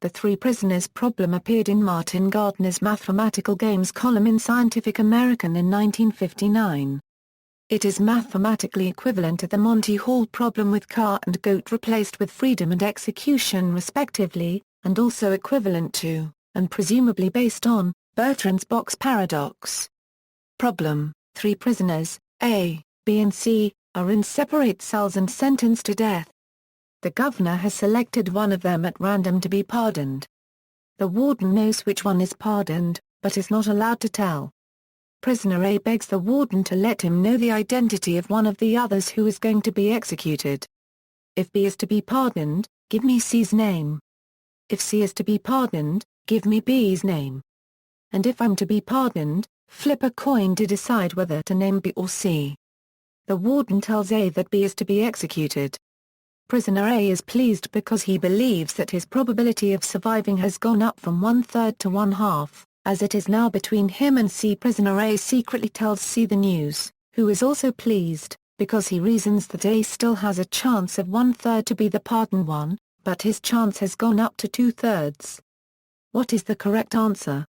The three prisoners problem appeared in Martin Gardner's Mathematical Games column in Scientific American in 1959. It is mathematically equivalent to the Monty Hall problem with car and goat replaced with freedom and execution respectively, and also equivalent to, and presumably based on, Bertrand's box paradox. Problem: three prisoners, A, B and C, are in separate cells and sentenced to death. The governor has selected one of them at random to be pardoned. The warden knows which one is pardoned, but is not allowed to tell. Prisoner A begs the warden to let him know the identity of one of the others who is going to be executed. If B is to be pardoned, give me C's name. If C is to be pardoned, give me B's name. And if I'm to be pardoned, flip a coin to decide whether to name B or C. The warden tells A that B is to be executed. Prisoner A is pleased because he believes that his probability of surviving has gone up from 1/3 to 1/2, as it is now between him and C. Prisoner A secretly tells C the news, who is also pleased, because he reasons that A still has a chance of 1/3 to be the pardoned one, but his chance has gone up to 2/3. What is the correct answer?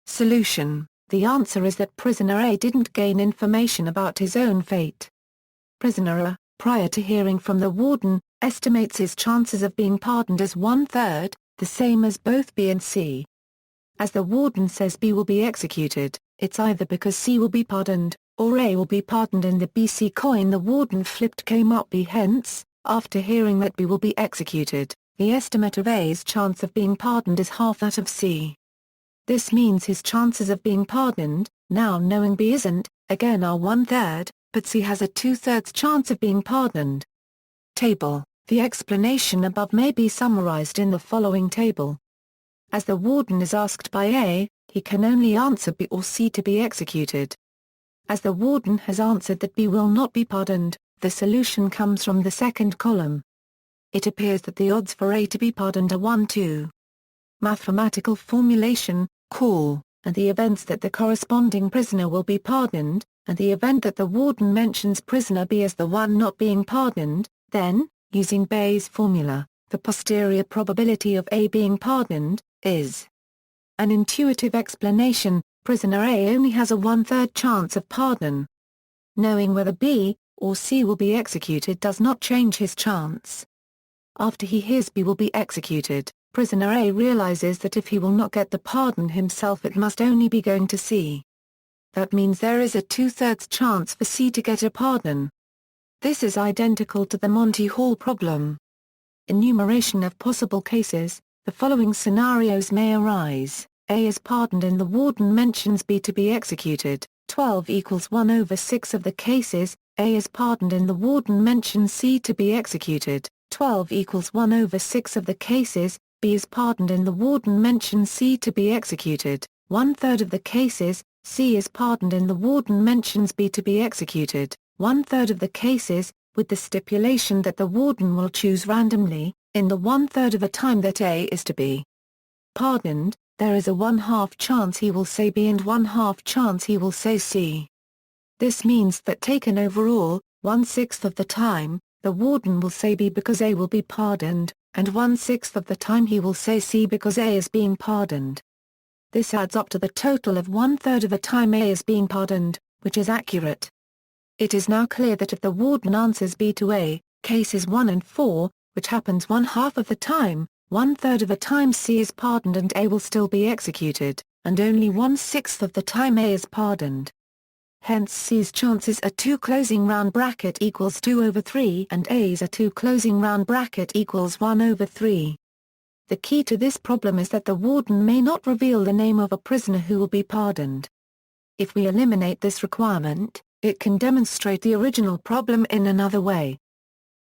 Solution: the answer is that prisoner A didn't gain information about his own fate. Prisoner A, prior to hearing from the warden, estimates his chances of being pardoned as 1/3, the same as both B and C. As the warden says B will be executed, it's either because C will be pardoned, or A will be pardoned, and the BC coin the warden flipped came up B. Hence, after hearing that B will be executed, the estimate of A's chance of being pardoned is half that of C. This means his chances of being pardoned, now knowing B isn't, again are 1/3, but C has a 2/3 chance of being pardoned. Table: the explanation above may be summarized in the following table. As the warden is asked by A, he can only answer B or C to be executed. As the warden has answered that B will not be pardoned, the solution comes from the second column. It appears that the odds for A to be pardoned are 1/2. Mathematical formulation: call, and the events that the corresponding prisoner will be pardoned, and the event that the warden mentions prisoner B as the one not being pardoned, then, using Bayes' formula, the posterior probability of A being pardoned, is an intuitive explanation: prisoner A only has a 1/3 chance of pardon. Knowing whether B or C will be executed does not change his chance. After he hears B will be executed, prisoner A realizes that if he will not get the pardon himself it must only be going to C. That means there is a 2/3 chance for C to get a pardon. This is identical to the Monty Hall problem. Enumeration of possible cases: the following scenarios may arise. A is pardoned and the warden mentions B to be executed. 12 equals 1/6 of the cases. A is pardoned and the warden mentions C to be executed. 12 equals 1/6 of the cases. B is pardoned and the warden mentions C to be executed. 1/3 of the cases. C is pardoned and the warden mentions B to be executed. 1/3 of the cases, with the stipulation that the warden will choose randomly, in the 1/3 of the time that A is to be pardoned, there is a 1/2 chance he will say B and 1/2 chance he will say C. This means that taken overall, 1/6 of the time, the warden will say B because A will be pardoned, and 1/6 of the time he will say C because A is being pardoned. This adds up to the total of 1/3 of the time A is being pardoned, which is accurate. It is now clear that if the warden answers B to A, cases 1 and 4, which happens 1/2 of the time, 1/3 of the time C is pardoned and A will still be executed, and only 1/6 of the time A is pardoned. Hence C's chances are 2 closing round bracket equals 2/3 and A's are 2 closing round bracket equals 1/3. The key to this problem is that the warden may not reveal the name of a prisoner who will be pardoned. If we eliminate this requirement, it can demonstrate the original problem in another way.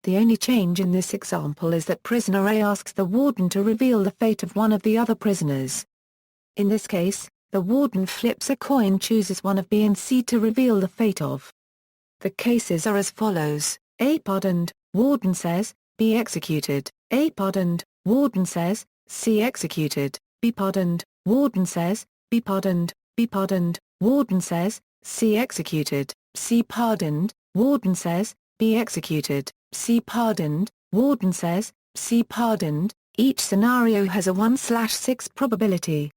The only change in this example is that prisoner A asks the warden to reveal the fate of one of the other prisoners. In this case, the warden flips a coin, chooses one of B and C to reveal the fate of. The cases are as follows: A pardoned, warden says, B executed. A pardoned, warden says, C executed. B pardoned, warden says, B pardoned. B pardoned, warden says, C executed. C pardoned, warden says, B executed. C pardoned, warden says, C pardoned. Each scenario has a 1/6 probability.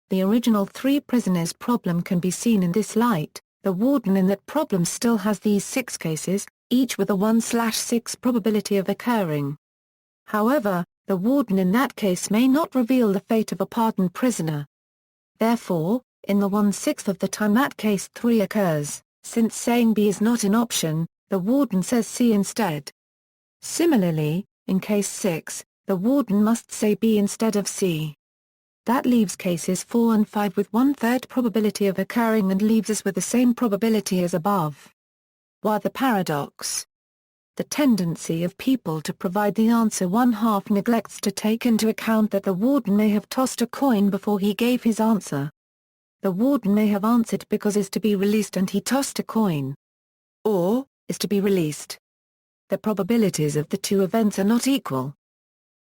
The original three prisoners problem can be seen in this light. The warden in that problem still has these 6 cases, each with a 1/6 probability of occurring. However, the warden in that case may not reveal the fate of a pardoned prisoner. Therefore, in the 1/6 of the time that case 3 occurs, since saying B is not an option, the warden says C instead. Similarly, in case 6, the warden must say B instead of C. That leaves cases 4 and 5 with 1/3 probability of occurring and leaves us with the same probability as above. Why the paradox? The tendency of people to provide the answer 1/2 neglects to take into account that the warden may have tossed a coin before he gave his answer. The warden may have answered because is to be released and he tossed a coin. Or, is to be released. The probabilities of the two events are not equal.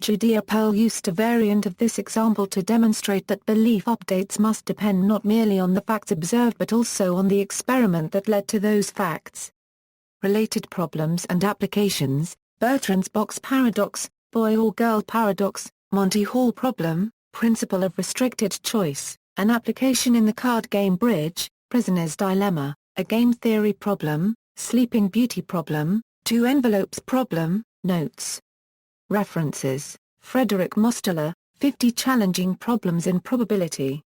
Judea Pearl used a variant of this example to demonstrate that belief updates must depend not merely on the facts observed but also on the experiment that led to those facts. Related problems and applications: Bertrand's box paradox, boy or girl paradox, Monty Hall problem, principle of restricted choice, an application in the card game Bridge, prisoner's dilemma, a game theory problem, sleeping beauty problem, two envelopes problem, notes. References: Frederick Mosteller, 50 Challenging Problems in Probability.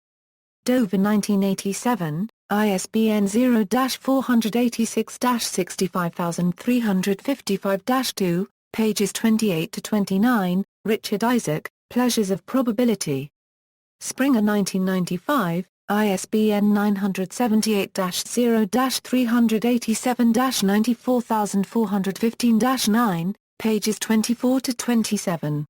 Dover 1987, ISBN 0-486-65355-2, pages 28-29, Richard Isaac, Pleasures of Probability. Springer 1995, ISBN 978-0-387-94415-9, pages 24-27.